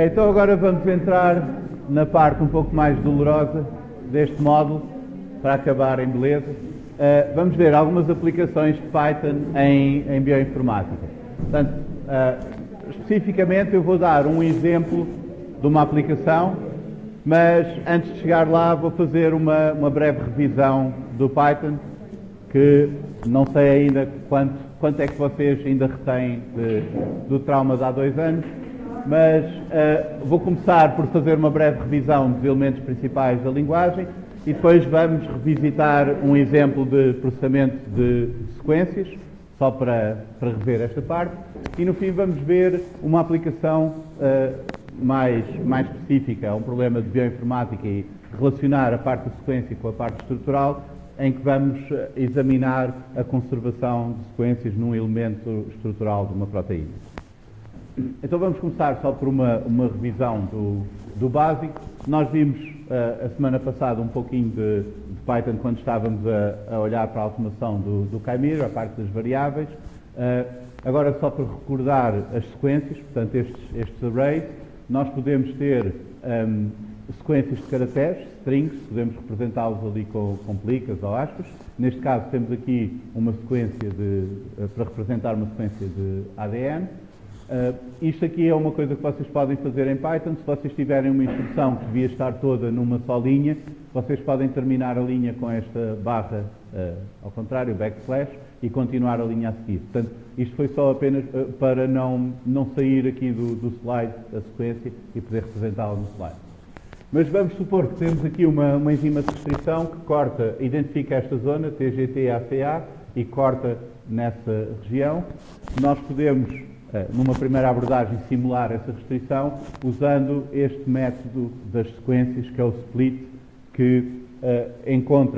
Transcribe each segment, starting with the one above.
Então agora vamos entrar na parte um pouco mais dolorosa deste módulo, para acabar em beleza. Vamos ver algumas aplicações de Python em bioinformática. Portanto, especificamente eu vou dar um exemplo de uma aplicação, mas antes de chegar lá vou fazer uma breve revisão do Python, que não sei ainda quanto é que vocês ainda retêm do trauma de há 2 anos, mas vou começar por fazer uma breve revisão dos elementos principais da linguagem e depois vamos revisitar um exemplo de processamento de sequências, só para rever esta parte, e no fim vamos ver uma aplicação mais específica, um problema de bioinformática e relacionar a parte de sequência com a parte estrutural, em que vamos examinar a conservação de sequências num elemento estrutural de uma proteína. Então vamos começar só por uma revisão do básico. Nós vimos a semana passada um pouquinho de Python quando estávamos a olhar para a automação do Chimera, a parte das variáveis. Agora só para recordar as sequências, portanto estes arrays, nós podemos ter sequências de caracteres, strings, podemos representá-los ali com plicas ou aspas. Neste caso temos aqui uma sequência para representar uma sequência de ADN. Isto aqui é uma coisa que vocês podem fazer em Python. Se vocês tiverem uma instrução que devia estar toda numa só linha, vocês podem terminar a linha com esta barra, ao contrário, backslash, e continuar a linha a seguir. Portanto, isto foi só apenas para não sair aqui do slide a sequência e poder representá-la no slide. Mas vamos supor que temos aqui uma enzima de restrição que identifica esta zona, TGT-ACA, e corta nessa região. Nós podemos, numa primeira abordagem, simular essa restrição usando este método das sequências, que é o split, que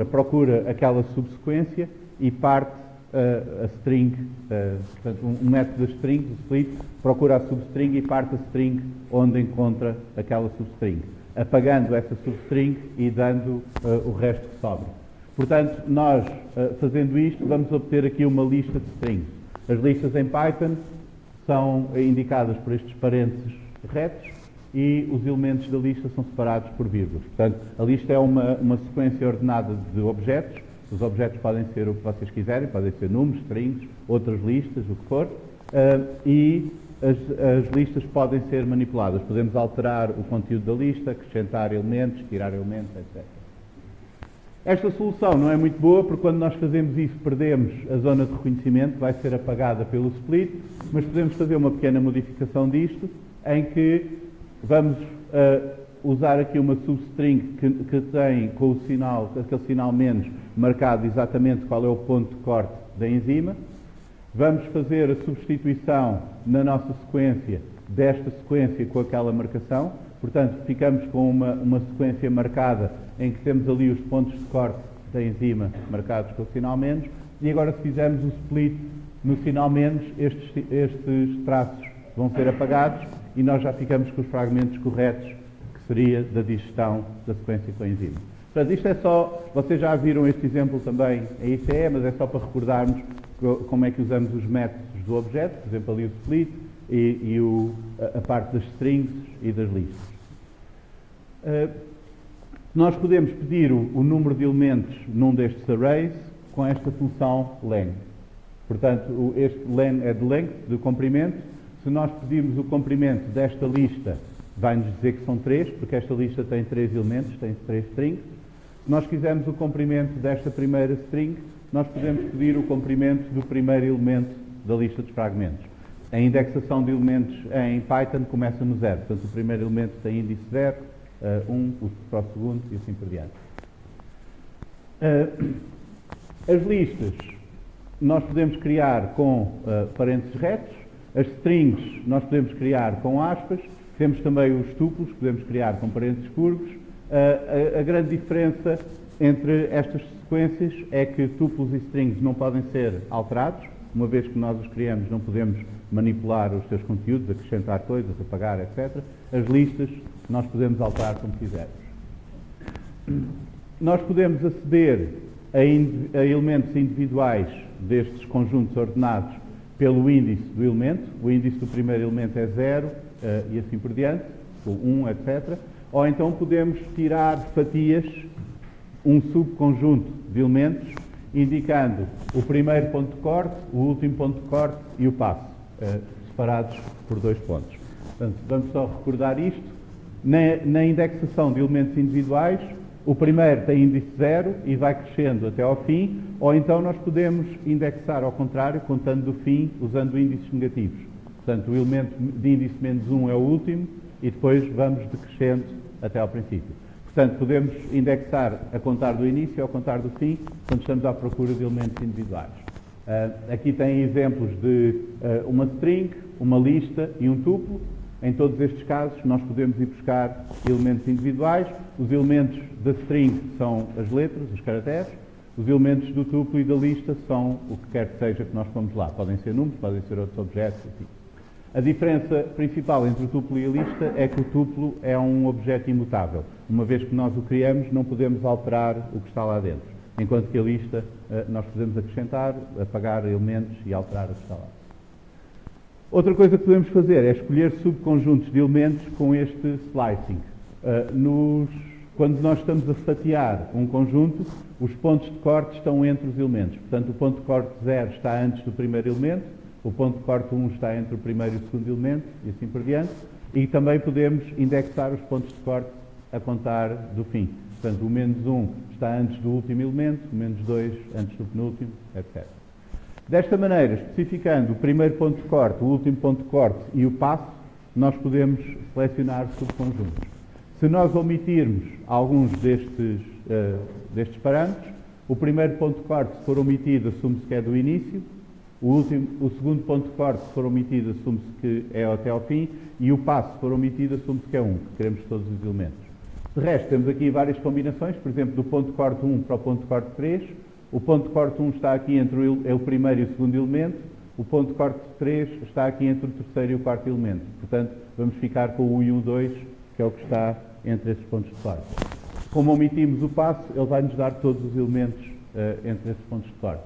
procura aquela subsequência e parte a string, portanto, um método da string, o split, procura a substring e parte a string onde encontra aquela substring, apagando essa substring e dando o resto que sobra. Portanto, nós, fazendo isto, vamos obter aqui uma lista de strings. As listas em Python são indicadas por estes parênteses retos e os elementos da lista são separados por vírgulas. Portanto, a lista é uma sequência ordenada de objetos. Os objetos podem ser o que vocês quiserem, podem ser números, strings, outras listas, o que for, e as listas podem ser manipuladas. Podemos alterar o conteúdo da lista, acrescentar elementos, tirar elementos, etc. Esta solução não é muito boa, porque quando nós fazemos isso perdemos a zona de reconhecimento, vai ser apagada pelo split, mas podemos fazer uma pequena modificação disto, em que vamos usar aqui uma substring que tem com o sinal, aquele sinal menos, marcado exatamente qual é o ponto de corte da enzima. Vamos fazer a substituição na nossa sequência desta sequência com aquela marcação. Portanto, ficamos com uma sequência marcada em que temos ali os pontos de corte da enzima marcados com o sinal menos. E agora, se fizermos o split no sinal menos, estes traços vão ser apagados e nós já ficamos com os fragmentos corretos, que seria da digestão da sequência com a enzima. Portanto, isto é só, vocês já viram este exemplo também em ICE, mas é só para recordarmos como é que usamos os métodos do objeto, por exemplo, ali o split e a parte das strings e das listas. Nós podemos pedir o número de elementos num destes arrays com esta função len. Portanto, este len é de length, de comprimento. Se nós pedirmos o comprimento desta lista, vai-nos dizer que são 3, porque esta lista tem 3 elementos, tem 3 strings. Se nós quisermos o comprimento desta primeira string, nós podemos pedir o comprimento do primeiro elemento da lista dos fragmentos. A indexação de elementos em Python começa no 0, portanto o primeiro elemento tem índice 0, 1 para o segundo e assim por diante. As listas nós podemos criar com parênteses retos, as strings nós podemos criar com aspas, temos também os tuplos, podemos criar com parênteses curvos. A grande diferença entre estas sequências é que tuplos e strings não podem ser alterados. Uma vez que nós os criamos, não podemos manipular os seus conteúdos, acrescentar coisas, apagar, etc. As listas nós podemos alterar como quisermos. Nós podemos aceder a elementos individuais destes conjuntos ordenados pelo índice do elemento. O índice do primeiro elemento é 0 e assim por diante. com 1, etc. Ou então podemos tirar fatias, um subconjunto de elementos, indicando o primeiro ponto de corte, o último ponto de corte e o passo, separados por 2 pontos. Portanto, vamos só recordar isto. Na indexação de elementos individuais, o primeiro tem índice 0 e vai crescendo até ao fim, ou então nós podemos indexar ao contrário, contando do fim, usando índices negativos. Portanto, o elemento de índice menos 1 é o último e depois vamos decrescendo até ao princípio. Portanto, podemos indexar a contar do início e ao contar do fim, quando estamos à procura de elementos individuais. Aqui tem exemplos de uma string, uma lista e um tuplo. Em todos estes casos, nós podemos ir buscar elementos individuais. Os elementos da string são as letras, os caracteres. Os elementos do tuplo e da lista são o que quer que seja que nós pomos lá. Podem ser números, podem ser outros objetos, enfim. A diferença principal entre o tuplo e a lista é que o tuplo é um objeto imutável. Uma vez que nós o criamos, não podemos alterar o que está lá dentro. Enquanto que a lista, nós podemos acrescentar, apagar elementos e alterar o que está lá. Outra coisa que podemos fazer é escolher subconjuntos de elementos com este slicing. Quando nós estamos a fatiar um conjunto, os pontos de corte estão entre os elementos. Portanto, o ponto de corte 0 está antes do primeiro elemento, o ponto de corte 1 está entre o primeiro e o segundo elemento, e assim por diante. E também podemos indexar os pontos de corte a contar do fim. Portanto, o menos 1 está antes do último elemento, o menos 2 antes do penúltimo, etc. Desta maneira, especificando o primeiro ponto de corte, o último ponto de corte e o passo, nós podemos selecionar subconjuntos. Se nós omitirmos alguns destes parâmetros, o primeiro ponto de corte, se for omitido, assume-se que é do início, o segundo ponto de corte, se for omitido, assume-se que é até ao fim, e o passo, se for omitido, assume-se que é 1, que queremos todos os elementos. De resto, temos aqui várias combinações, por exemplo, do ponto de corte 1 para o ponto de corte 3, o ponto de corte 1 está aqui entre o primeiro e o segundo elemento, o ponto de corte 3 está aqui entre o terceiro e o quarto elemento. Portanto, vamos ficar com o 1 e o 2, que é o que está entre esses pontos de corte. Como omitimos o passo, ele vai nos dar todos os elementos entre esses pontos de corte.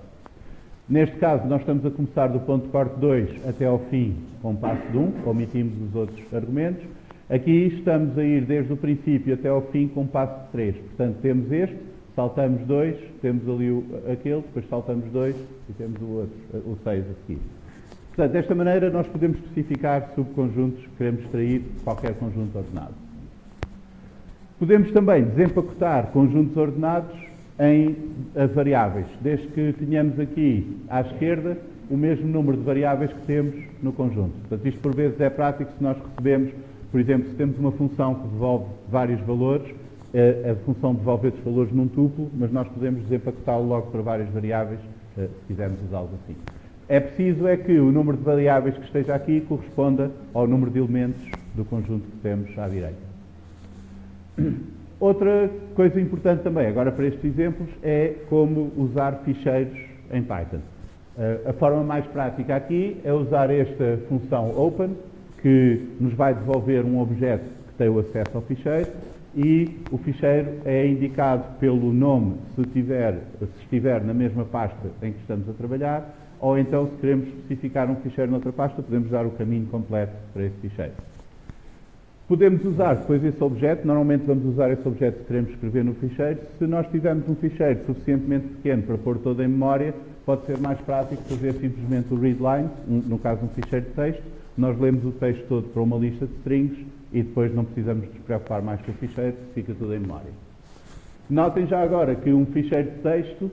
Neste caso, nós estamos a começar do ponto de corte 2 até ao fim com o passo de 1, omitimos os outros argumentos. Aqui estamos a ir desde o princípio até ao fim com o passo de 3. Portanto, temos este, saltamos 2, temos ali aquele, depois saltamos 2 e temos o outro, o 6 a seguir. Portanto, desta maneira nós podemos especificar subconjuntos que queremos extrair de qualquer conjunto ordenado. Podemos também desempacotar conjuntos ordenados em variáveis, desde que tenhamos aqui à esquerda o mesmo número de variáveis que temos no conjunto. Portanto, isto por vezes é prático se nós recebemos, por exemplo, se temos uma função que devolve vários valores, a função devolve esses valores num tuplo, mas nós podemos desempacotá-lo logo para várias variáveis, se quisermos usá-lo assim. É preciso é que o número de variáveis que esteja aqui corresponda ao número de elementos do conjunto que temos à direita. Outra coisa importante também, agora para estes exemplos, é como usar ficheiros em Python. A forma mais prática aqui é usar esta função open, que nos vai devolver um objeto que tem o acesso ao ficheiro, e o ficheiro é indicado pelo nome se estiver na mesma pasta em que estamos a trabalhar, ou então se queremos especificar um ficheiro noutra pasta, podemos dar o caminho completo para esse ficheiro. Podemos usar depois esse objeto, normalmente vamos usar esse objeto que queremos escrever no ficheiro. Se nós tivermos um ficheiro suficientemente pequeno para pôr todo em memória, pode ser mais prático fazer simplesmente o readline, no caso um ficheiro de texto. Nós lemos o texto todo para uma lista de strings e depois não precisamos nos preocupar mais com o ficheiro, fica tudo em memória. Notem já agora que um ficheiro de texto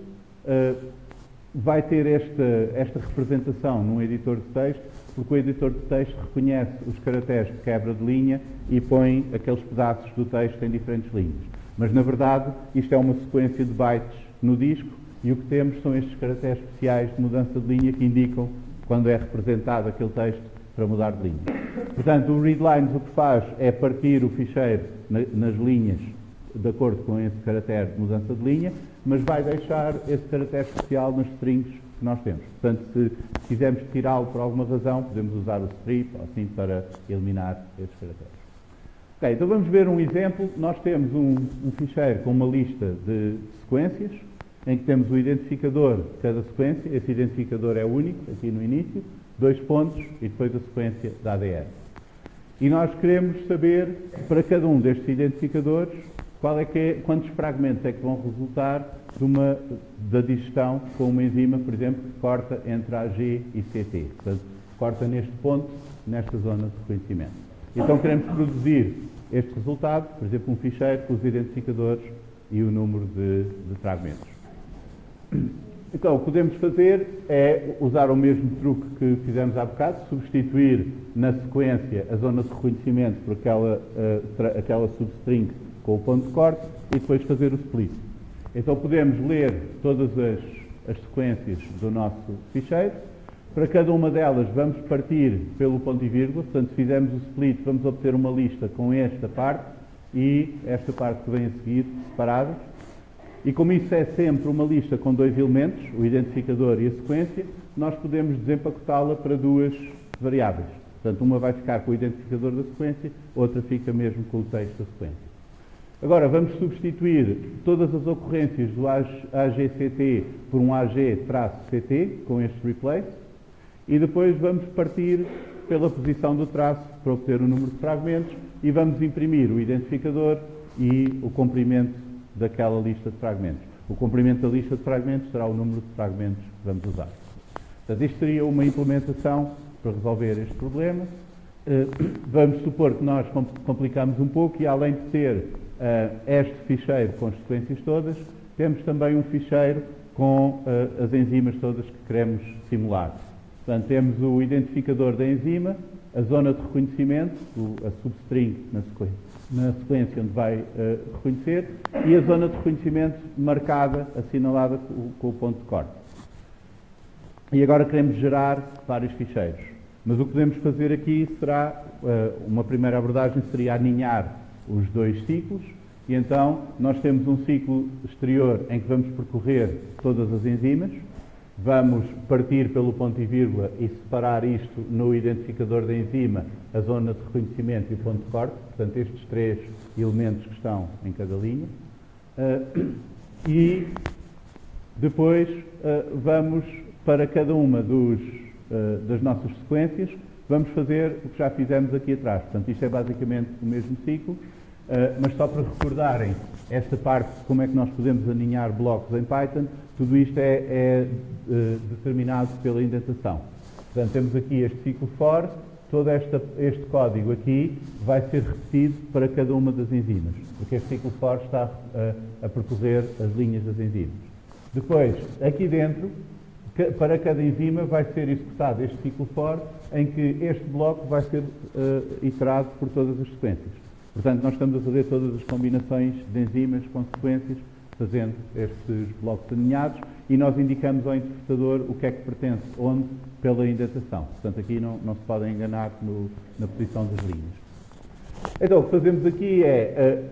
vai ter esta representação num editor de texto, porque o editor de texto reconhece os caracteres de quebra de linha e põe aqueles pedaços do texto em diferentes linhas. Mas, na verdade, isto é uma sequência de bytes no disco e o que temos são estes caracteres especiais de mudança de linha que indicam quando é representado aquele texto para mudar de linha. Portanto, o readlines o que faz é partir o ficheiro nas linhas de acordo com esse caractere de mudança de linha, mas vai deixar esse caractere especial nas strings que nós temos. Portanto, se quisermos tirá-lo por alguma razão, podemos usar o strip assim para eliminar esses caracteres. Ok, então vamos ver um exemplo. Nós temos um ficheiro com uma lista de sequências, em que temos o identificador de cada sequência. Esse identificador é único, aqui no início, 2 pontos e depois a sequência da ADR. E nós queremos saber, para cada um destes identificadores, quantos fragmentos é que vão resultar da digestão com uma enzima, por exemplo, que corta entre AG e CT. Portanto, corta neste ponto, nesta zona de reconhecimento. Então queremos produzir este resultado, por exemplo, um ficheiro com os identificadores e o número de fragmentos. Então, o que podemos fazer é usar o mesmo truque que fizemos há bocado, substituir na sequência a zona de reconhecimento por aquela substring com o ponto de corte e depois fazer o split. Então podemos ler todas as sequências do nosso ficheiro. Para cada uma delas vamos partir pelo ponto e vírgula, portanto se fizermos o split vamos obter uma lista com esta parte e esta parte que vem a seguir separadas. E como isso é sempre uma lista com dois elementos, o identificador e a sequência, nós podemos desempacotá-la para duas variáveis. Portanto, uma vai ficar com o identificador da sequência, outra fica mesmo com o texto da sequência. Agora, vamos substituir todas as ocorrências do AGCT por um AG-CT, com este replace, e depois vamos partir pela posição do traço para obter o número de fragmentos e vamos imprimir o identificador e o comprimento daquela lista de fragmentos. O comprimento da lista de fragmentos será o número de fragmentos que vamos usar. Portanto, isto seria uma implementação para resolver este problema. Vamos supor que nós complicamos um pouco e, além de ter este ficheiro com as sequências todas, temos também um ficheiro com as enzimas todas que queremos simular. Portanto, temos o identificador da enzima, a zona de reconhecimento, a substring na sequência onde vai reconhecer, e a zona de reconhecimento marcada, assinalada com o ponto de corte. E agora queremos gerar vários ficheiros. Mas o que podemos fazer aqui será, uma primeira abordagem seria aninhar os dois ciclos, e então nós temos um ciclo exterior em que vamos percorrer todas as enzimas, vamos partir pelo ponto e vírgula e separar isto no identificador da enzima, a zona de reconhecimento e o ponto de corte, portanto estes três elementos que estão em cada linha. E depois vamos, para cada uma das nossas sequências, vamos fazer o que já fizemos aqui atrás. Portanto, isto é basicamente o mesmo ciclo, mas só para recordarem esta parte de como é que nós podemos aninhar blocos em Python, tudo isto é determinado pela indentação. Portanto, temos aqui este ciclo for, todo este código aqui vai ser repetido para cada uma das enzimas, porque este ciclo for está a percorrer as linhas das enzimas. Depois, aqui dentro, para cada enzima vai ser executado este ciclo for, em que este bloco vai ser iterado por todas as sequências. Portanto, nós estamos a fazer todas as combinações de enzimas com sequências, fazendo estes blocos aninhados, e nós indicamos ao interpretador o que é que pertence onde pela indentação. Portanto, aqui não se podem enganar na posição das linhas. Então, o que fazemos aqui é,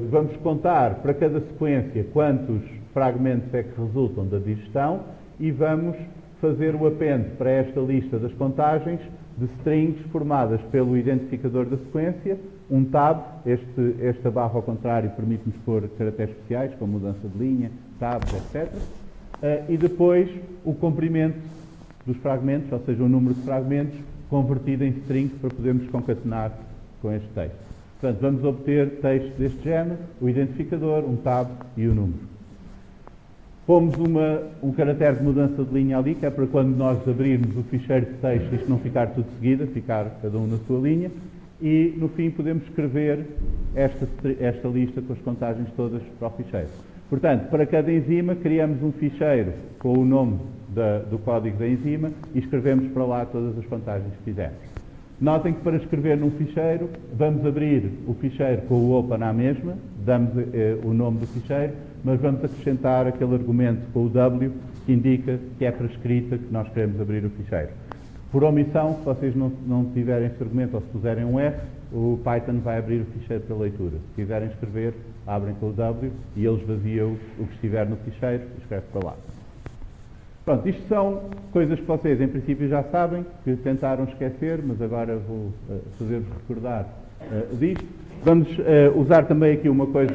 vamos contar para cada sequência quantos fragmentos é que resultam da digestão e vamos fazer o append para esta lista das contagens de strings formadas pelo identificador da sequência, um tab, esta barra ao contrário permite-nos pôr caracteres especiais, como mudança de linha, tabs, etc. E depois o comprimento dos fragmentos, ou seja, o número de fragmentos convertido em strings para podermos concatenar com este texto. Portanto, vamos obter texto deste género, o identificador, um tab e o número. Pomos um caractere de mudança de linha ali, que é para quando nós abrirmos o ficheiro de texto, isto não ficar tudo seguido, ficar cada um na sua linha. E, no fim, podemos escrever esta lista com as contagens todas para o ficheiro. Portanto, para cada enzima, criamos um ficheiro com o nome do código da enzima e escrevemos para lá todas as contagens que fizermos. Notem que para escrever num ficheiro, vamos abrir o ficheiro com o open à mesma, damos o nome do ficheiro, mas vamos acrescentar aquele argumento com o W que indica que é para escrita que nós queremos abrir o ficheiro. Por omissão, se vocês não tiverem esse argumento ou se puserem um R, o Python vai abrir o ficheiro para leitura. Se quiserem escrever, abrem com o W e ele esvazia o que estiver no ficheiro e escreve para lá. Pronto, isto são coisas que vocês, em princípio, já sabem, que tentaram esquecer, mas agora vou fazer-vos recordar disto. Vamos usar também aqui uma coisa,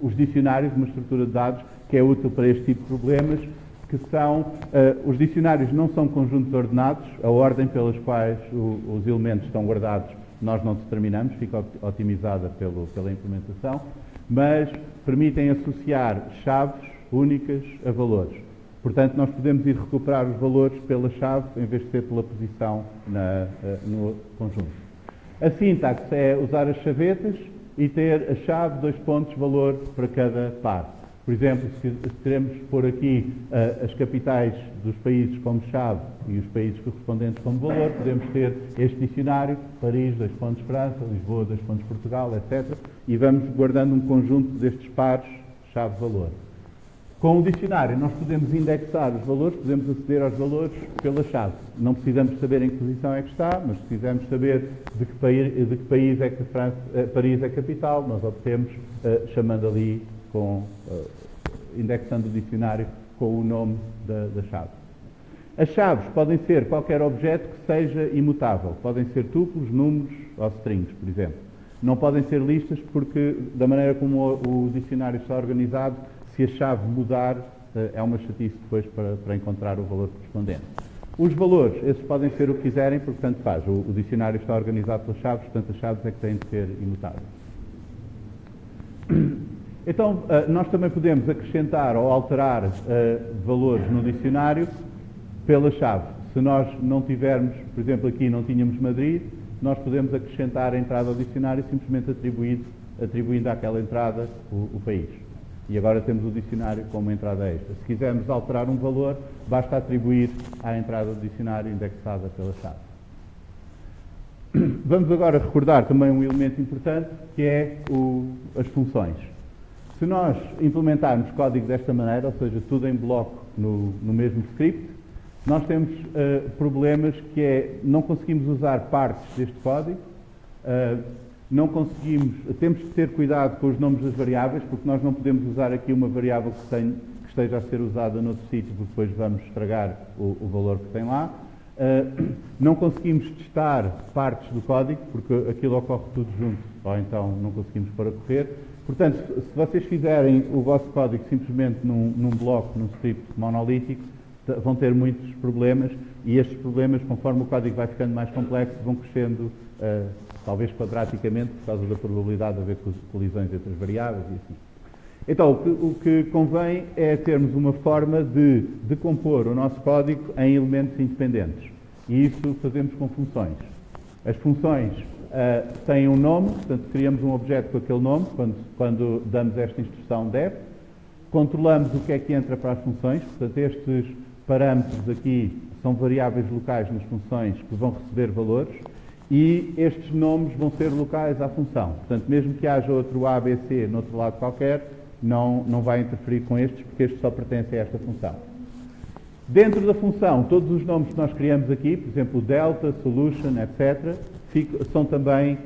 os dicionários, uma estrutura de dados, que é útil para este tipo de problemas. que são, os dicionários não são conjuntos ordenados, a ordem pelas quais os elementos estão guardados nós não determinamos, fica otimizada pela implementação, mas permitem associar chaves únicas a valores. Portanto, nós podemos ir recuperar os valores pela chave em vez de ser pela posição no conjunto. A sintaxe é usar as chavetas e ter a chave, dois pontos, valor para cada par. Por exemplo, se queremos pôr aqui as capitais dos países como chave e os países correspondentes como valor, podemos ter este dicionário, Paris, 2 pontos França, Lisboa, 2 pontos Portugal, etc. E vamos guardando um conjunto destes pares, chave-valor. Com o dicionário, nós podemos indexar os valores, podemos aceder aos valores pela chave. Não precisamos saber em que posição é que está, mas se quisermos saber de que país é que Paris é capital, nós obtemos chamando ali, indexando o dicionário com o nome da chave. As chaves podem ser qualquer objeto que seja imutável. Podem ser tuplos, números ou strings, por exemplo. Não podem ser listas porque, da maneira como o dicionário está organizado, se a chave mudar, é uma chatice depois para encontrar o valor correspondente. Os valores, esses podem ser o que quiserem, porque tanto faz. O dicionário está organizado pelas chaves, portanto as chaves é que têm de ser imutáveis. Então, nós também podemos acrescentar ou alterar valores no dicionário pela chave. Se nós não tivermos, por exemplo, aqui não tínhamos Madrid, nós podemos acrescentar a entrada ao dicionário simplesmente atribuindo àquela entrada o país. E agora temos o dicionário como entrada extra. Se quisermos alterar um valor, basta atribuir à entrada do dicionário indexada pela chave. Vamos agora recordar também um elemento importante, que é as funções. Se nós implementarmos código desta maneira, ou seja, tudo em bloco no mesmo script, nós temos problemas que é, não conseguimos usar partes deste código, temos que ter cuidado com os nomes das variáveis, porque nós não podemos usar aqui uma variável que esteja a ser usada noutro sítio, porque depois vamos estragar o valor que tem lá. Não conseguimos testar partes do código, porque aquilo ocorre tudo junto, ou então não conseguimos pôr a correr. Portanto, se vocês fizerem o vosso código simplesmente num bloco, num script monolítico, vão ter muitos problemas, e estes problemas, conforme o código vai ficando mais complexo, vão crescendo, talvez quadraticamente, por causa da probabilidade de haver colisões entre as variáveis e assim. Então, o que convém é termos uma forma de decompor o nosso código em elementos independentes. E isso fazemos com funções. As funções têm um nome, portanto, criamos um objeto com aquele nome, quando damos esta instrução def. Controlamos o que é que entra para as funções, portanto, estes parâmetros aqui são variáveis locais nas funções que vão receber valores, e estes nomes vão ser locais à função. Portanto, mesmo que haja outro A, B, C no outro lado qualquer, não vai interferir com estes, porque estes só pertencem a esta função. Dentro da função, todos os nomes que nós criamos aqui, por exemplo, delta, solution, etc., são também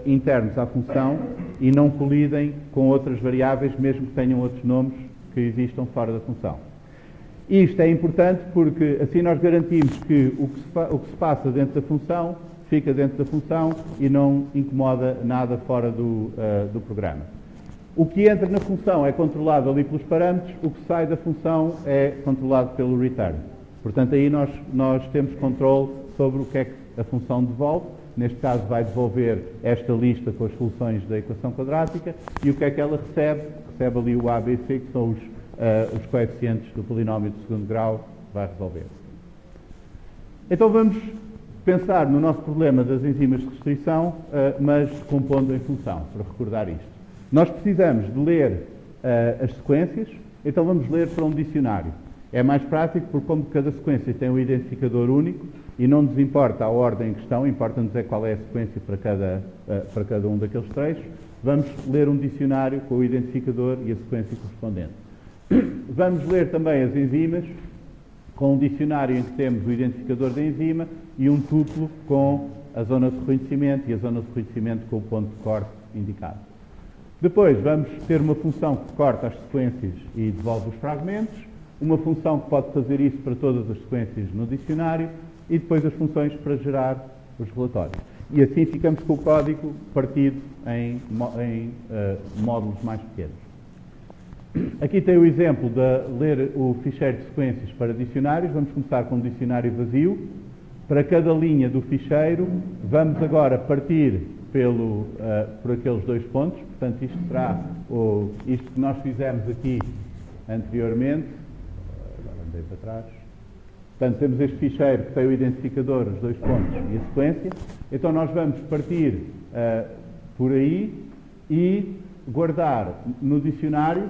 internos à função e não colidem com outras variáveis, mesmo que tenham outros nomes que existam fora da função. Isto é importante porque assim nós garantimos que o que se passa dentro da função fica dentro da função e não incomoda nada fora do programa. O que entra na função é controlado ali pelos parâmetros, o que sai da função é controlado pelo return. Portanto, aí nós temos controle sobre o que é que a função devolve. Neste caso vai devolver esta lista com as soluções da equação quadrática, e o que é que ela recebe? Recebe ali o A, B, C, que são os coeficientes do polinómio de segundo grau, vai resolver. Então vamos pensar no nosso problema das enzimas de restrição, mas compondo em função, para recordar isto. Nós precisamos de ler as sequências, então vamos ler para um dicionário. É mais prático porque, como cada sequência tem um identificador único, e não nos importa a ordem em questão, importa-nos é qual é a sequência para cada um daqueles trechos, vamos ler um dicionário com o identificador e a sequência correspondente. Vamos ler também as enzimas, com um dicionário em que temos o identificador da enzima e um tuplo com a zona de reconhecimento e a zona de reconhecimento com o ponto de corte indicado. Depois vamos ter uma função que corta as sequências e devolve os fragmentos, uma função que pode fazer isso para todas as sequências no dicionário e depois as funções para gerar os relatórios. E assim ficamos com o código partido em módulos mais pequenos. Aqui tem o exemplo de ler o ficheiro de sequências para dicionários. Vamos começar com um dicionário vazio. Para cada linha do ficheiro, vamos agora partir por aqueles 2 pontos. Portanto, isto será isto que nós fizemos aqui anteriormente. Agora andei para trás. Portanto, temos este ficheiro que tem o identificador, os 2 pontos e a sequência. Então, nós vamos partir por aí e guardar no dicionário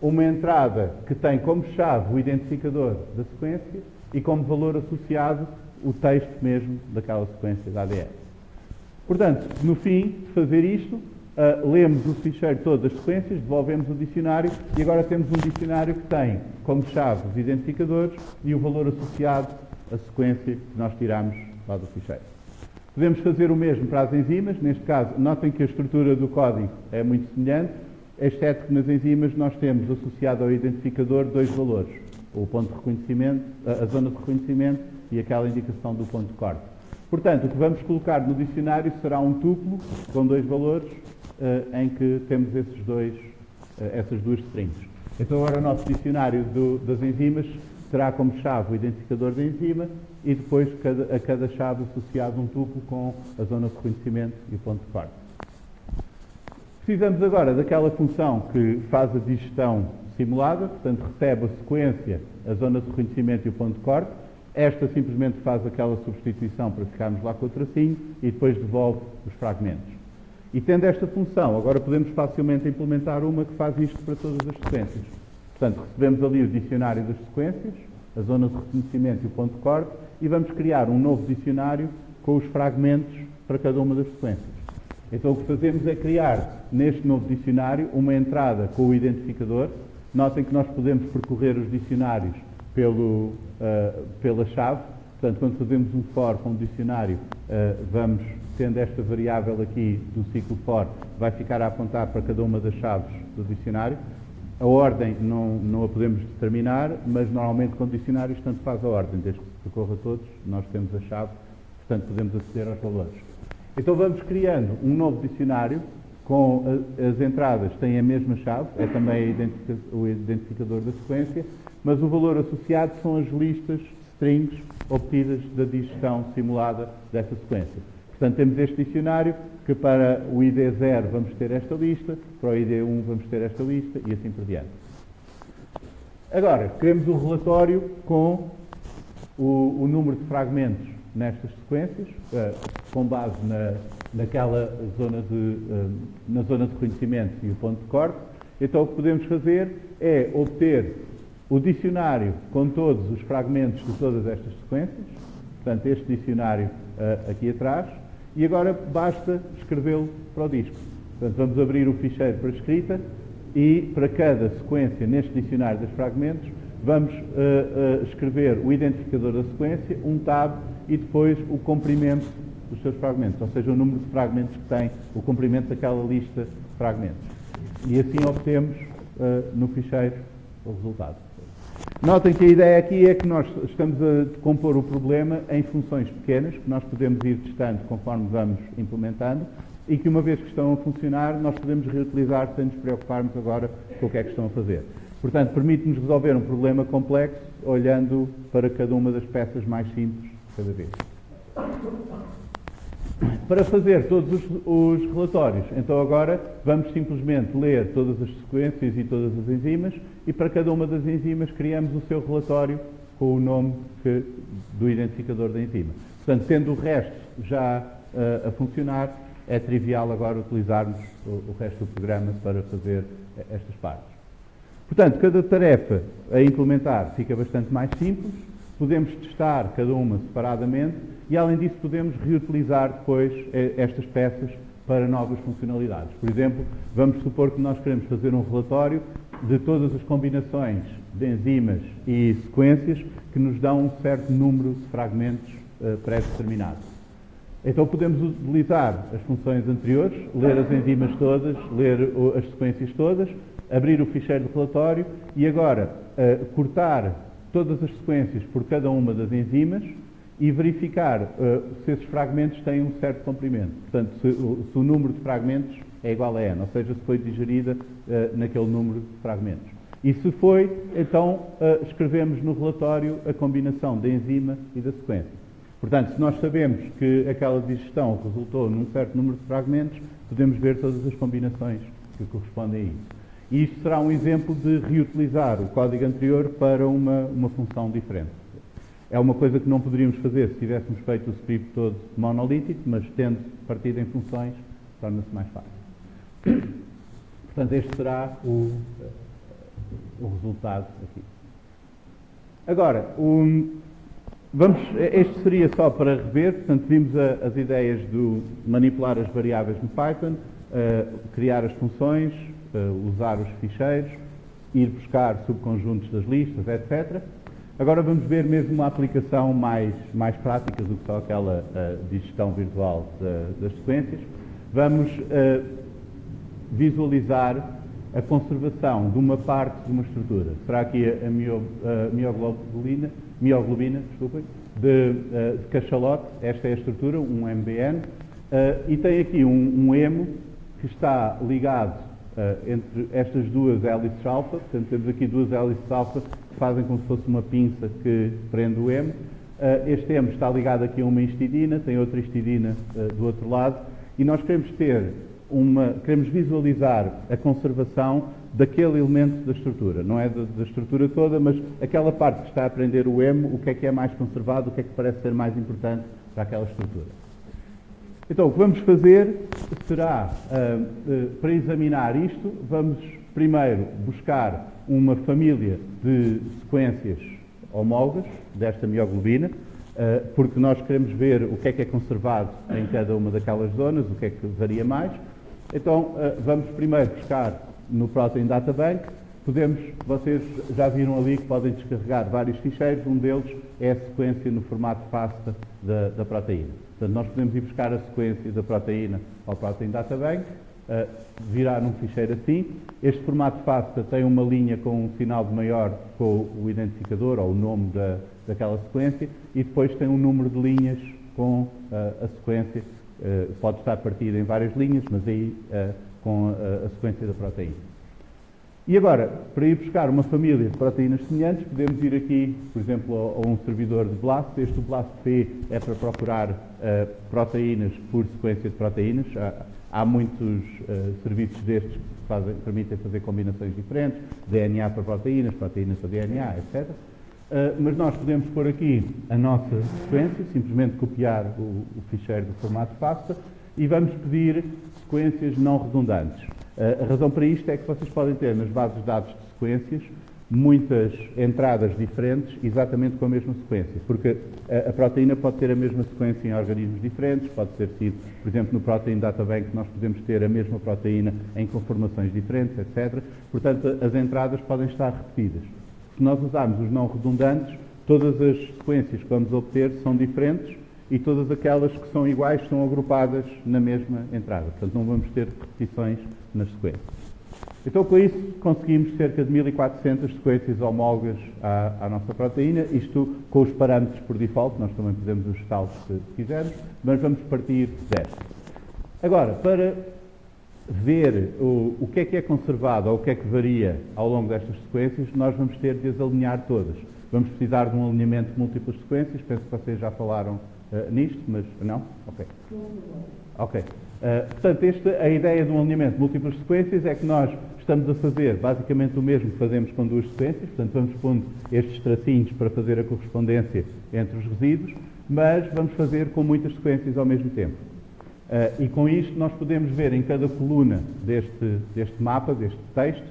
uma entrada que tem como chave o identificador da sequência e como valor associado o texto mesmo daquela sequência da ADS. Portanto, no fim de fazer isto, lemos o ficheiro todo das sequências, devolvemos o dicionário e agora temos um dicionário que tem como chave os identificadores e o valor associado à sequência que nós tiramos lá do ficheiro. Podemos fazer o mesmo para as enzimas. Neste caso, notem que a estrutura do código é muito semelhante, exceto que nas enzimas nós temos associado ao identificador 2 valores, o ponto de reconhecimento, a zona de reconhecimento e aquela indicação do ponto de corte. Portanto, o que vamos colocar no dicionário será um tuplo com 2 valores em que temos essas 2 strings. Então agora o nosso dicionário das enzimas terá como chave o identificador da enzima e depois a cada chave associado um tuplo com a zona de reconhecimento e o ponto de corte. Precisamos agora daquela função que faz a digestão simulada, portanto recebe a sequência, a zona de reconhecimento e o ponto de corte. Esta simplesmente faz aquela substituição para ficarmos lá com o tracinho e depois devolve os fragmentos. E tendo esta função, agora podemos facilmente implementar uma que faz isto para todas as sequências. Portanto, recebemos ali o dicionário das sequências, a zona de reconhecimento e o ponto de corte, e vamos criar um novo dicionário com os fragmentos para cada uma das sequências. Então o que fazemos é criar neste novo dicionário uma entrada com o identificador. Notem que nós podemos percorrer os dicionários pela chave. Portanto, quando fazemos um for com o dicionário, vamos tendo esta variável aqui do ciclo for, vai ficar a apontar para cada uma das chaves do dicionário. A ordem não a podemos determinar, mas normalmente com dicionários tanto faz a ordem, desde que se percorra todos, nós temos a chave, portanto podemos aceder aos valores. Então vamos criando um novo dicionário com as entradas têm a mesma chave, é também o identificador da sequência, mas o valor associado são as listas strings obtidas da digestão simulada dessa sequência. Portanto, temos este dicionário que para o ID 0 vamos ter esta lista, para o ID 1 vamos ter esta lista e assim por diante. Agora, queremos um relatório com o número de fragmentos nestas sequências, com base naquela zona na zona de reconhecimento e o ponto de corte. Então, o que podemos fazer é obter o dicionário com todos os fragmentos de todas estas sequências, portanto, este dicionário aqui atrás, e agora basta escrevê-lo para o disco. Portanto, vamos abrir o ficheiro para escrita e para cada sequência neste dicionário dos fragmentos vamos escrever o identificador da sequência, um tab e depois o comprimento dos seus fragmentos, ou seja, o número de fragmentos que tem, o comprimento daquela lista de fragmentos. E assim obtemos no ficheiro o resultado. Notem que a ideia aqui é que nós estamos a decompor o problema em funções pequenas, que nós podemos ir testando conforme vamos implementando, e que uma vez que estão a funcionar, nós podemos reutilizar sem nos preocuparmos agora com o que é que estão a fazer. Portanto, permite-nos resolver um problema complexo, olhando para cada uma das peças mais simples de cada vez. Para fazer todos os relatórios, então agora vamos simplesmente ler todas as sequências e todas as enzimas e para cada uma das enzimas criamos o seu relatório com o nome do identificador da enzima. Portanto, tendo o resto já a funcionar, é trivial agora utilizarmos o resto do programa para fazer estas partes. Portanto, cada tarefa a implementar fica bastante mais simples, podemos testar cada uma separadamente e, além disso, podemos reutilizar depois estas peças para novas funcionalidades. Por exemplo, vamos supor que nós queremos fazer um relatório de todas as combinações de enzimas e sequências que nos dão um certo número de fragmentos pré-determinados. Então podemos utilizar as funções anteriores, ler as enzimas todas, ler as sequências todas, abrir o ficheiro de relatório e agora cortar todas as sequências por cada uma das enzimas e verificar se esses fragmentos têm um certo comprimento. Portanto, se o número de fragmentos é igual a n, ou seja, se foi digerida naquele número de fragmentos. E se foi, então escrevemos no relatório a combinação da enzima e da sequência. Portanto, se nós sabemos que aquela digestão resultou num certo número de fragmentos, podemos ver todas as combinações que correspondem a isso. E isto será um exemplo de reutilizar o código anterior para uma função diferente. É uma coisa que não poderíamos fazer se tivéssemos feito o script todo monolítico, mas tendo partido em funções, torna-se mais fácil. Portanto, este será o resultado aqui. Agora, este seria só para rever. Portanto, vimos as ideias de manipular as variáveis no Python, criar as funções, usar os ficheiros, ir buscar subconjuntos das listas, etc. Agora vamos ver mesmo uma aplicação mais prática do que só aquela digestão virtual das sequências. Vamos visualizar a conservação de uma parte de uma estrutura. Será aqui a mioglobina de cachalote. Esta é a estrutura, um MBN, e tem aqui um emo que está ligado entre estas duas hélices alfa. Portanto, temos aqui duas hélices alfa que fazem como se fosse uma pinça que prende o emo. Este emo está ligado aqui a uma histidina, tem outra histidina do outro lado, e nós queremos queremos visualizar a conservação daquele elemento da estrutura. Não é da estrutura toda, mas aquela parte que está a prender o emo, o que é mais conservado, o que é que parece ser mais importante para aquela estrutura. Então, o que vamos fazer será, para examinar isto, vamos primeiro buscar uma família de sequências homólogas desta mioglobina, porque nós queremos ver o que é conservado em cada uma daquelas zonas, o que é que varia mais. Então, vamos primeiro buscar no Protein Data Bank. Vocês já viram ali que podem descarregar vários ficheiros, um deles é a sequência no formato FASTA da proteína. Portanto, nós podemos ir buscar a sequência da proteína ao Protein Data Bank, virar num ficheiro assim. Este formato FASTA tem uma linha com um sinal de maior com o identificador ou o nome daquela sequência, e depois tem um número de linhas com a sequência. Pode estar partida em várias linhas, mas aí com a sequência da proteína. E agora, para ir buscar uma família de proteínas semelhantes, podemos ir aqui, por exemplo, a um servidor de BLAST. Este BLAST-P é para procurar proteínas por sequência de proteínas. Há muitos serviços destes que permitem fazer combinações diferentes, DNA para proteínas para DNA, etc. Mas nós podemos pôr aqui a nossa sequência, simplesmente copiar o ficheiro do formato FASTA, e vamos pedir sequências não redundantes. A razão para isto é que vocês podem ter nas bases de dados de sequências muitas entradas diferentes exatamente com a mesma sequência, porque a proteína pode ter a mesma sequência em organismos diferentes, pode ter sido, por exemplo, no Protein Data Bank nós podemos ter a mesma proteína em conformações diferentes, etc. Portanto, as entradas podem estar repetidas. Se nós usarmos os não redundantes, todas as sequências que vamos obter são diferentes e todas aquelas que são iguais são agrupadas na mesma entrada. Portanto, não vamos ter repetições nas sequências. Então, com isso, conseguimos cerca de 1400 sequências homólogas à nossa proteína, isto com os parâmetros por default, nós também podemos ajustá-los se quisermos, mas vamos partir desta. Agora, para ver o que é conservado ou o que é que varia ao longo destas sequências, nós vamos ter de as alinhar todas. Vamos precisar de um alinhamento de múltiplas sequências, penso que vocês já falaram nisto, mas não? Ok. Portanto, a ideia de um alinhamento de múltiplas sequências é que nós estamos a fazer basicamente o mesmo que fazemos com duas sequências, portanto vamos pondo estes tracinhos para fazer a correspondência entre os resíduos, mas vamos fazer com muitas sequências ao mesmo tempo. E com isto nós podemos ver em cada coluna deste mapa, deste texto,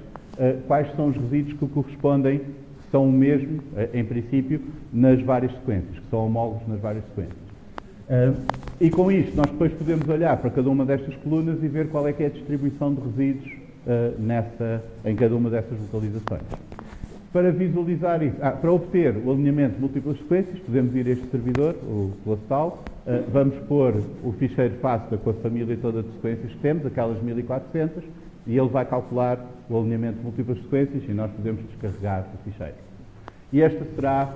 quais são os resíduos que correspondem, que são o mesmo, em princípio, nas várias sequências, que são homólogos nas várias sequências. E com isto nós depois podemos olhar para cada uma destas colunas e ver qual é que é a distribuição de resíduos em cada uma dessas localizações. Para visualizar isso, para obter o alinhamento de múltiplas sequências, podemos ir a este servidor, o Clastal, vamos pôr o ficheiro FASTA com a família toda de sequências que temos, aquelas 1400, e ele vai calcular o alinhamento de múltiplas sequências e nós podemos descarregar o ficheiro. E este será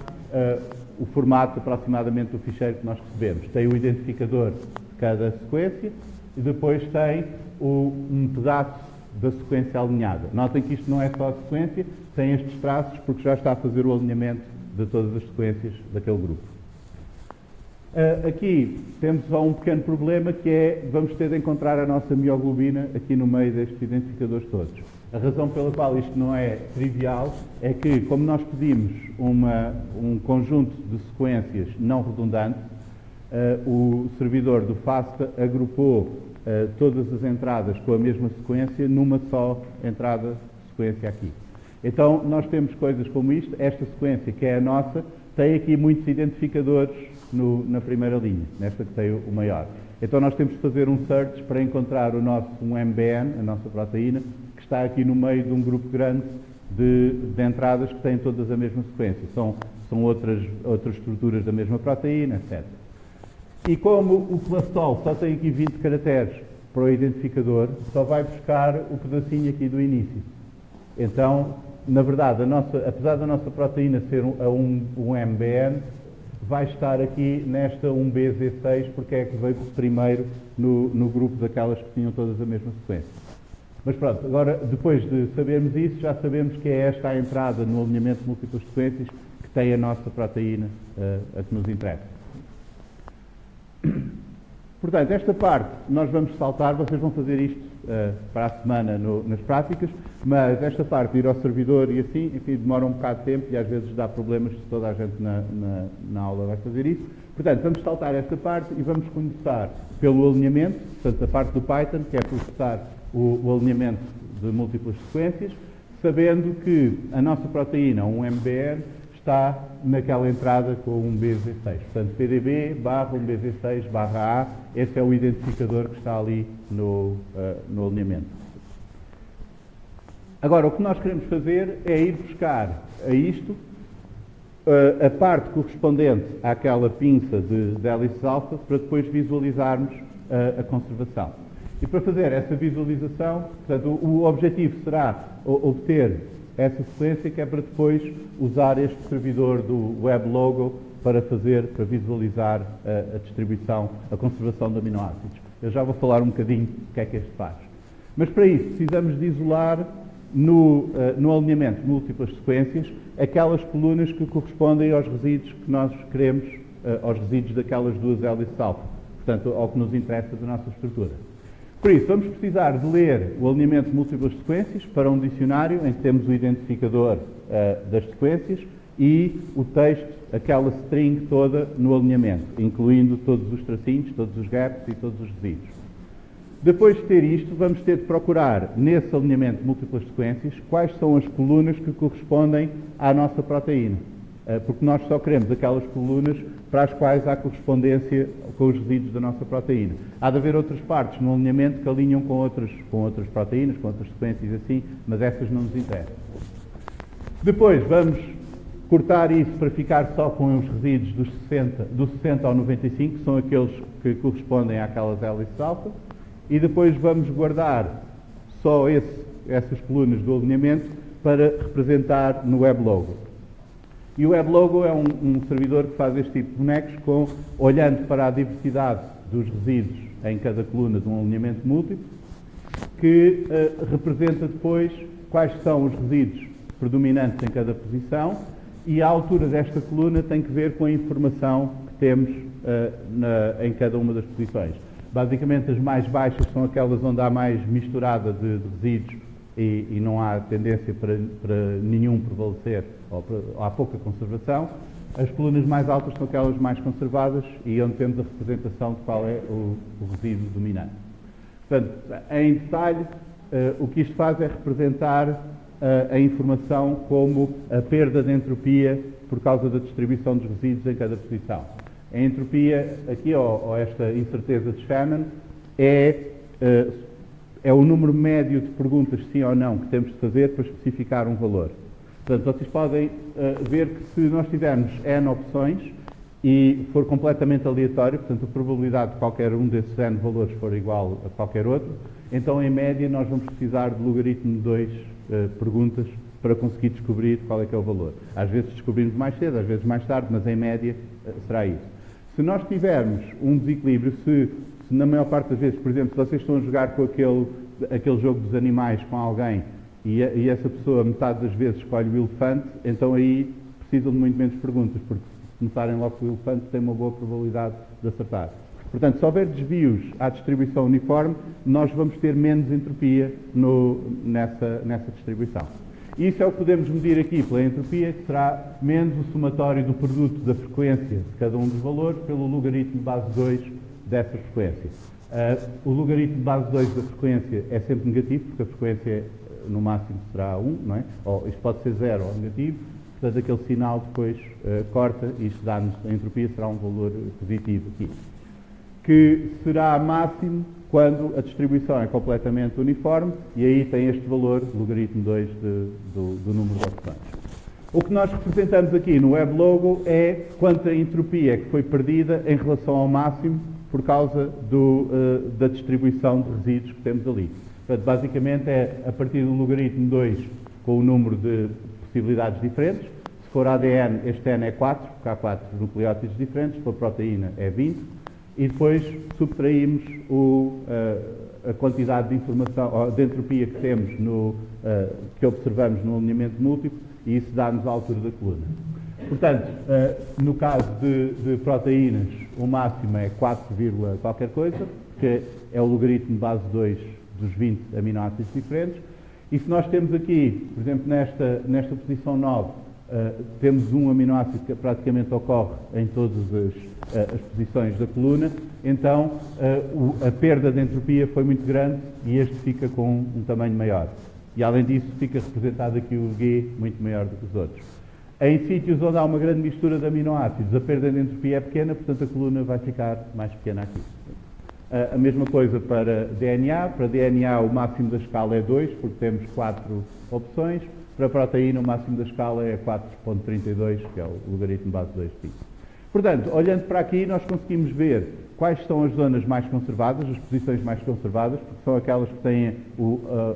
o formato aproximadamente do ficheiro que nós recebemos. Tem o identificador de cada sequência e depois tem um pedaço da sequência alinhada. Notem que isto não é só a sequência, tem estes traços porque já está a fazer o alinhamento de todas as sequências daquele grupo. Aqui temos só um pequeno problema, que é, vamos ter de encontrar a nossa mioglobina aqui no meio destes identificadores todos. A razão pela qual isto não é trivial é que, como nós pedimos um conjunto de sequências não redundante, o servidor do FASTA agrupou todas as entradas com a mesma sequência numa só entrada sequência aqui. Então, nós temos coisas como isto. Esta sequência, que é a nossa, tem aqui muitos identificadores na primeira linha, nesta que tem o maior. Então, nós temos de fazer um search para encontrar o nosso MBN, a nossa proteína, que está aqui no meio de um grupo grande de entradas que têm todas a mesma sequência. São outras estruturas da mesma proteína, etc. E como o Plastol só tem aqui 20 caracteres para o identificador, só vai buscar o pedacinho aqui do início. Então, na verdade, apesar da nossa proteína ser um MBN, vai estar aqui nesta 1BZ6, porque é que veio primeiro no grupo daquelas que tinham todas a mesma sequência. Mas pronto, agora, depois de sabermos isso, já sabemos que é esta a entrada no alinhamento de múltiplas sequências que tem a nossa proteína a que nos interessa. Portanto, esta parte nós vamos saltar, vocês vão fazer isto para a semana nas práticas, mas esta parte de ir ao servidor e assim, enfim, demora um bocado de tempo e às vezes dá problemas se toda a gente na aula vai fazer isso. Portanto, vamos saltar esta parte e vamos começar pelo alinhamento, portanto, a parte do Python, que é processar o alinhamento de múltiplas sequências, sabendo que a nossa proteína, um MBN, está naquela entrada com um BZ6. Portanto, PDB barra 1BZ6 barra A, esse é o identificador que está ali no alinhamento. Agora, o que nós queremos fazer é ir buscar a isto a parte correspondente àquela pinça de hélices alfa para depois visualizarmos a conservação. E para fazer essa visualização, portanto, o objetivo será obter essa sequência, que é para depois usar este servidor do WebLogo para visualizar a distribuição, a conservação de aminoácidos. Eu já vou falar um bocadinho do que é que este faz. Mas para isso precisamos de isolar no alinhamento de múltiplas sequências aquelas colunas que correspondem aos resíduos que nós queremos, aos resíduos daquelas duas hélices alfa, portanto, ao que nos interessa da nossa estrutura. Por isso, vamos precisar de ler o alinhamento de múltiplas sequências para um dicionário em que temos o identificador das sequências e o texto, aquela string toda no alinhamento, incluindo todos os tracinhos, todos os gaps e todos os resíduos. Depois de ter isto, vamos ter de procurar, nesse alinhamento de múltiplas sequências, quais são as colunas que correspondem à nossa proteína. Porque nós só queremos aquelas colunas para as quais há correspondência com os resíduos da nossa proteína. Há de haver outras partes no alinhamento que alinham com outras proteínas, com outras sequências assim, mas essas não nos interessam. Depois vamos cortar isso para ficar só com os resíduos do 60 ao 95, que são aqueles que correspondem àquelas hélices alfa, e depois vamos guardar só essas colunas do alinhamento para representar no WebLogo. E o WebLogo é um servidor que faz este tipo de bonecos, olhando para a diversidade dos resíduos em cada coluna de um alinhamento múltiplo, que representa depois quais são os resíduos predominantes em cada posição, e a altura desta coluna tem que ver com a informação que temos em cada uma das posições. Basicamente, as mais baixas são aquelas onde há mais misturada de resíduos e não há tendência para nenhum prevalecer ou há pouca conservação. As colunas mais altas são aquelas mais conservadas e onde temos a representação de qual é o resíduo dominante. Portanto, em detalhe, o que isto faz é representar a informação como a perda de entropia por causa da distribuição dos resíduos em cada posição. A entropia, aqui, ou esta incerteza de Shannon, é o número médio de perguntas sim ou não que temos de fazer para especificar um valor. Portanto, vocês podem ver que se nós tivermos N opções e for completamente aleatório, portanto, a probabilidade de qualquer um desses N valores for igual a qualquer outro, então, em média, nós vamos precisar de logaritmo de 2 perguntas para conseguir descobrir qual é que é o valor. Às vezes descobrimos mais cedo, às vezes mais tarde, mas em média será isso. Se nós tivermos um desequilíbrio, se na maior parte das vezes, por exemplo, se vocês estão a jogar com aquele jogo dos animais com alguém e essa pessoa metade das vezes escolhe o elefante, então aí precisam de muito menos perguntas, porque se começarem logo com o elefante tem uma boa probabilidade de acertar. Portanto, se houver desvios à distribuição uniforme, nós vamos ter menos entropia nessa distribuição. Isso é o que podemos medir aqui pela entropia, que será menos o somatório do produto da frequência de cada um dos valores pelo logaritmo de base 2 dessa frequência. O logaritmo de base 2 da frequência é sempre negativo, porque a frequência no máximo será 1, não é? Ou isto pode ser 0 ou negativo, portanto aquele sinal depois corta e isto dá-nos, a entropia será um valor positivo aqui, que será máximo quando a distribuição é completamente uniforme, e aí tem este valor, logaritmo 2 do número de opções. O que nós representamos aqui no WebLogo é quanta entropia que foi perdida em relação ao máximo por causa da distribuição de resíduos que temos ali. Portanto, basicamente é a partir do logaritmo 2 com o número de possibilidades diferentes. Se for ADN, este N é 4, porque há 4 nucleótidos diferentes, se for proteína é 20, e depois subtraímos a quantidade de informação, de entropia que temos, que observamos no alinhamento múltiplo, e isso dá-nos a altura da coluna. Portanto, no caso de proteínas, o máximo é 4, qualquer coisa, que é o logaritmo de base 2 dos 20 aminoácidos diferentes. E se nós temos aqui, por exemplo, nesta posição 9, temos um aminoácido que praticamente ocorre em todas as posições da coluna, então a perda de entropia foi muito grande e este fica com um tamanho maior. E além disso fica representado aqui o G muito maior do que os outros. Em sítios onde há uma grande mistura de aminoácidos, a perda de entropia é pequena, portanto a coluna vai ficar mais pequena aqui. A mesma coisa para DNA. Para DNA o máximo da escala é 2, porque temos 4 opções. Para proteína o máximo da escala é 4.32, que é o logaritmo base 2 de pi. Portanto, olhando para aqui, nós conseguimos ver quais são as zonas mais conservadas, as posições mais conservadas, porque são aquelas que têm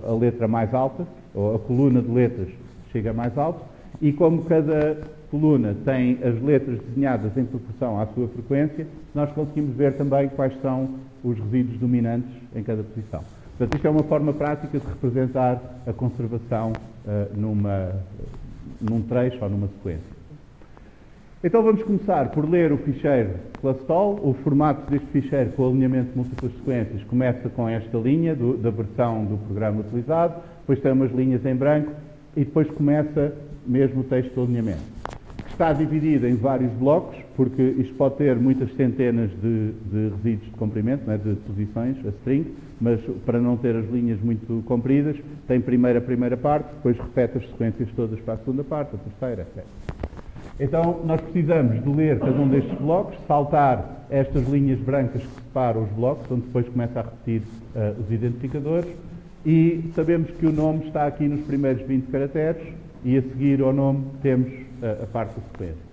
a letra mais alta, ou a coluna de letras chega mais alto, e como cada coluna tem as letras desenhadas em proporção à sua frequência, nós conseguimos ver também quais são os resíduos dominantes em cada posição. Portanto, isto é uma forma prática de representar a conservação num trecho ou numa sequência. Então vamos começar por ler o ficheiro Classol. O formato deste ficheiro com alinhamento de múltiplas sequências começa com esta linha da versão do programa utilizado, depois tem umas linhas em branco e depois começa mesmo o texto do alinhamento, que está dividido em vários blocos, porque isto pode ter muitas centenas de resíduos de comprimento, não é, de posições, a string, mas para não ter as linhas muito compridas, tem primeiro a primeira parte, depois repete as sequências todas para a segunda parte, a terceira, etc. Então, nós precisamos de ler cada um destes blocos, saltar estas linhas brancas que separam os blocos, onde depois começa a repetir os identificadores, e sabemos que o nome está aqui nos primeiros 20 caracteres, e a seguir ao nome temos a parte da sequência.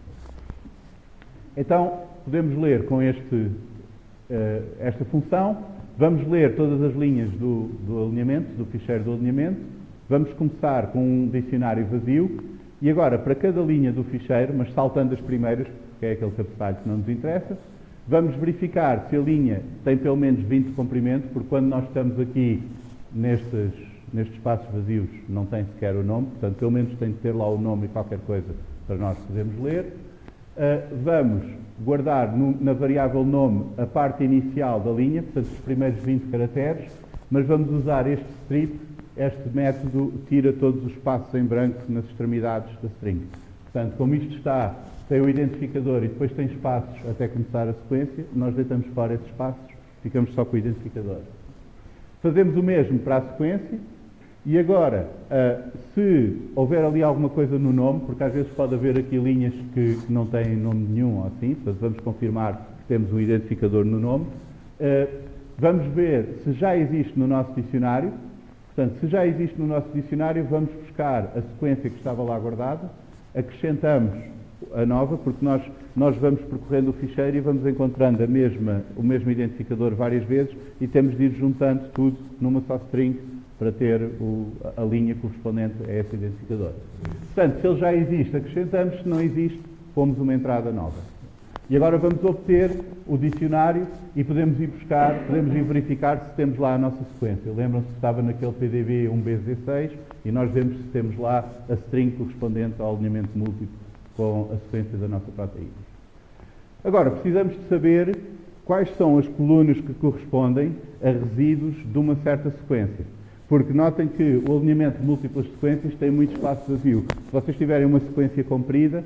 Então, podemos ler com esta função, vamos ler todas as linhas do alinhamento, do ficheiro do alinhamento, vamos começar com um dicionário vazio, e agora, para cada linha do ficheiro, mas saltando as primeiras, que é aquele cabeçalho que não nos interessa, vamos verificar se a linha tem pelo menos 20 de comprimento, porque quando nós estamos aqui nestes espaços vazios não tem sequer o nome, portanto, pelo menos tem de ter lá o nome e qualquer coisa para nós podermos ler. Vamos guardar na variável nome a parte inicial da linha, portanto, os primeiros 20 caracteres, mas vamos usar este strip. Este método tira todos os espaços em branco nas extremidades da string. Portanto, como isto tem o identificador e depois tem espaços até começar a sequência, nós deitamos fora esses espaços, ficamos só com o identificador. Fazemos o mesmo para a sequência e agora, se houver ali alguma coisa no nome, porque às vezes pode haver aqui linhas que não têm nome nenhum ou assim, portanto vamos confirmar que temos um identificador no nome, vamos ver se já existe no nosso dicionário. Portanto, se já existe no nosso dicionário, vamos buscar a sequência que estava lá guardada, acrescentamos a nova, porque nós vamos percorrendo o ficheiro e vamos encontrando o mesmo identificador várias vezes e temos de ir juntando tudo numa só string para ter a linha correspondente a esse identificador. Portanto, se ele já existe, acrescentamos; se não existe, pomos uma entrada nova. E agora vamos obter o dicionário e podemos ir verificar se temos lá a nossa sequência. Lembram-se que estava naquele PDB 1BZ6 e nós vemos se temos lá a string correspondente ao alinhamento múltiplo com a sequência da nossa proteína. Agora, precisamos de saber quais são as colunas que correspondem a resíduos de uma certa sequência. Porque notem que o alinhamento de múltiplas sequências tem muito espaço vazio. Se vocês tiverem uma sequência comprida,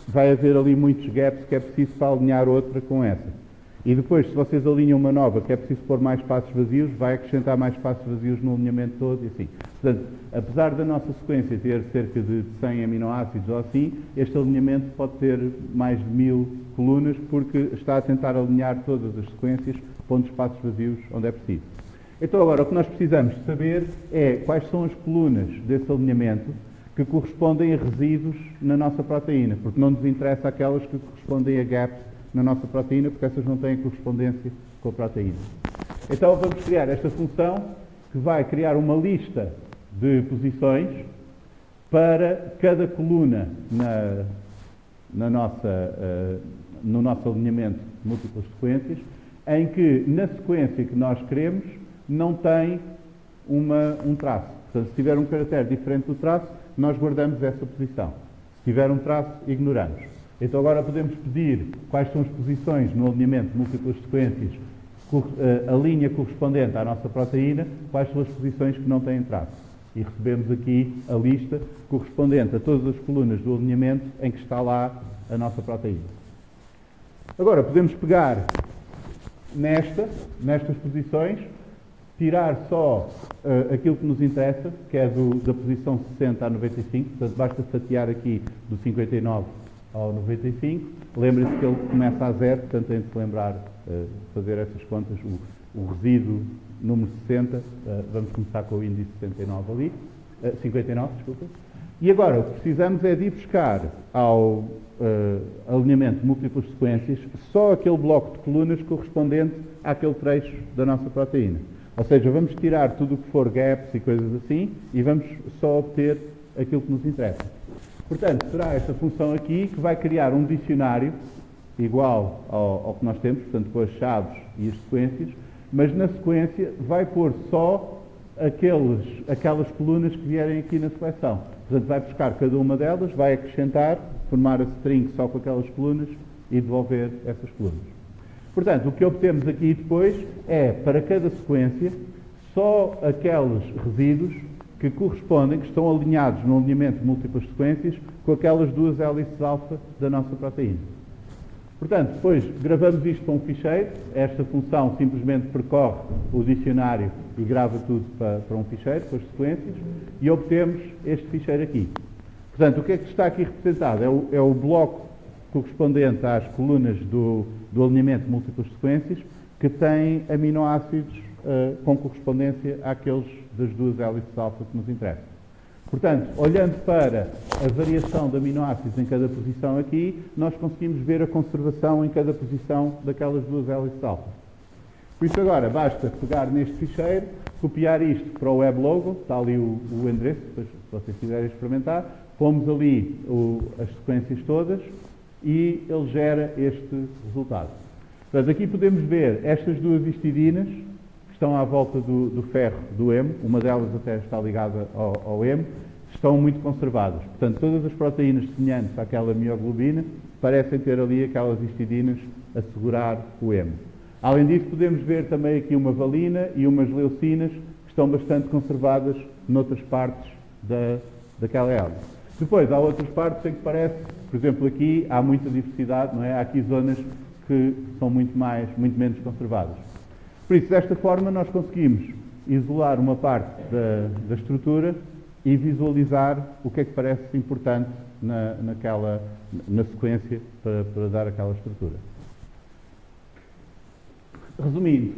vai haver ali muitos gaps que é preciso para alinhar outra com essa. E depois, se vocês alinham uma nova que é preciso pôr mais espaços vazios, vai acrescentar mais espaços vazios no alinhamento todo e assim. Portanto, apesar da nossa sequência ter cerca de 100 aminoácidos ou assim, este alinhamento pode ter mais de 1000 colunas porque está a tentar alinhar todas as sequências, pondo espaços vazios onde é preciso. Então agora, o que nós precisamos de saber é quais são as colunas desse alinhamento que correspondem a resíduos na nossa proteína, porque não nos interessa aquelas que correspondem a gaps na nossa proteína, porque essas não têm correspondência com a proteína. Então vamos criar esta função que vai criar uma lista de posições para cada coluna no nosso alinhamento de múltiplas sequências, em que na sequência que nós queremos não tem um traço. Portanto, se tiver um caractere diferente do traço, nós guardamos essa posição. Se tiver um traço, ignoramos. Então agora podemos pedir quais são as posições no alinhamento de múltiplas sequências, a linha correspondente à nossa proteína, quais são as posições que não têm traço. E recebemos aqui a lista correspondente a todas as colunas do alinhamento em que está lá a nossa proteína. Agora podemos pegar nestas posições, tirar só aquilo que nos interessa, que é da posição 60 a 95, portanto basta fatiar aqui do 59 ao 95. Lembrem-se que ele começa a 0, portanto tem de se lembrar fazer essas contas. O resíduo número 60, vamos começar com o índice 69 ali, 59, desculpa. E agora o que precisamos é de ir buscar ao alinhamento de múltiplas sequências só aquele bloco de colunas correspondente àquele trecho da nossa proteína. Ou seja, vamos tirar tudo o que for gaps e coisas assim e vamos só obter aquilo que nos interessa. Portanto, será esta função aqui que vai criar um dicionário igual ao que nós temos, portanto, com as chaves e as sequências, mas na sequência vai pôr só aquelas colunas que vierem aqui na seleção. Portanto, vai buscar cada uma delas, vai acrescentar, formar a string só com aquelas colunas e devolver essas colunas. Portanto, o que obtemos aqui depois é, para cada sequência, só aqueles resíduos que correspondem, que estão alinhados no alinhamento de múltiplas sequências com aquelas duas hélices alfa da nossa proteína. Portanto, depois gravamos isto para um ficheiro, esta função simplesmente percorre o dicionário e grava tudo para um ficheiro, com as sequências, e obtemos este ficheiro aqui. Portanto, o que é que está aqui representado? É o bloco correspondente às colunas do alinhamento de múltiplas sequências que tem aminoácidos com correspondência àqueles das duas hélices alfa que nos interessam. Portanto, olhando para a variação de aminoácidos em cada posição aqui, nós conseguimos ver a conservação em cada posição daquelas duas hélices alfa. Por isso agora basta pegar neste ficheiro, copiar isto para o weblogo, está ali o endereço, depois se vocês quiserem experimentar, pomos ali as sequências todas e ele gera este resultado. Portanto, aqui podemos ver estas duas histidinas que estão à volta do ferro do hemo, uma delas até está ligada ao hemo, estão muito conservadas. Portanto, todas as proteínas semelhantes àquela mioglobina parecem ter ali aquelas histidinas a segurar o hemo. Além disso, podemos ver também aqui uma valina e umas leucinas que estão bastante conservadas noutras partes daquela hélice. Depois, há outras partes em que parece, por exemplo, aqui há muita diversidade, não é? Há aqui zonas que são muito menos conservadas. Por isso, desta forma, nós conseguimos isolar uma parte da estrutura e visualizar o que é que parece importante na sequência para dar aquela estrutura. Resumindo,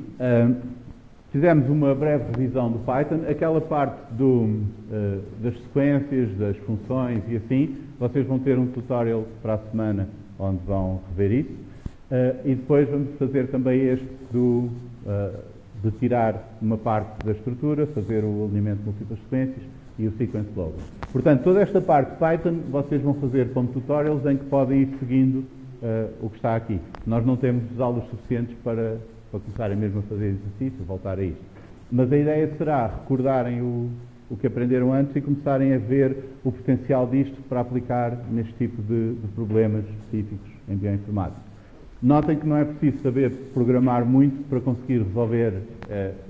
fizemos uma breve revisão do Python. Aquela parte das sequências, das funções e assim, vocês vão ter um tutorial para a semana onde vão rever isso. E depois vamos fazer também este do retirar uma parte da estrutura, fazer o alinhamento de múltiplas sequências e o sequence loading. Portanto, toda esta parte de Python vocês vão fazer como tutorials em que podem ir seguindo o que está aqui. Nós não temos aulas suficientes para começarem mesmo a fazer exercício, voltar a isto. Mas a ideia será recordarem o que aprenderam antes e começarem a ver o potencial disto para aplicar neste tipo de problemas específicos em bioinformática. Notem que não é preciso saber programar muito para conseguir resolver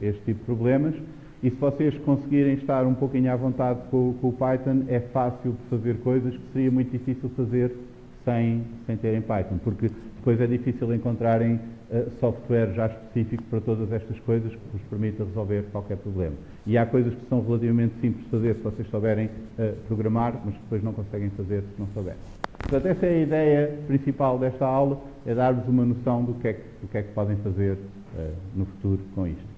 este tipo de problemas, e se vocês conseguirem estar um pouquinho à vontade com o Python, é fácil de fazer coisas que seria muito difícil fazer sem terem Python, porque depois é difícil encontrarem software já específico para todas estas coisas que vos permita resolver qualquer problema. E há coisas que são relativamente simples de fazer se vocês souberem programar, mas que depois não conseguem fazer se não souberem. Portanto, essa é a ideia principal desta aula, é dar-vos uma noção do que é que podem fazer no futuro com isto.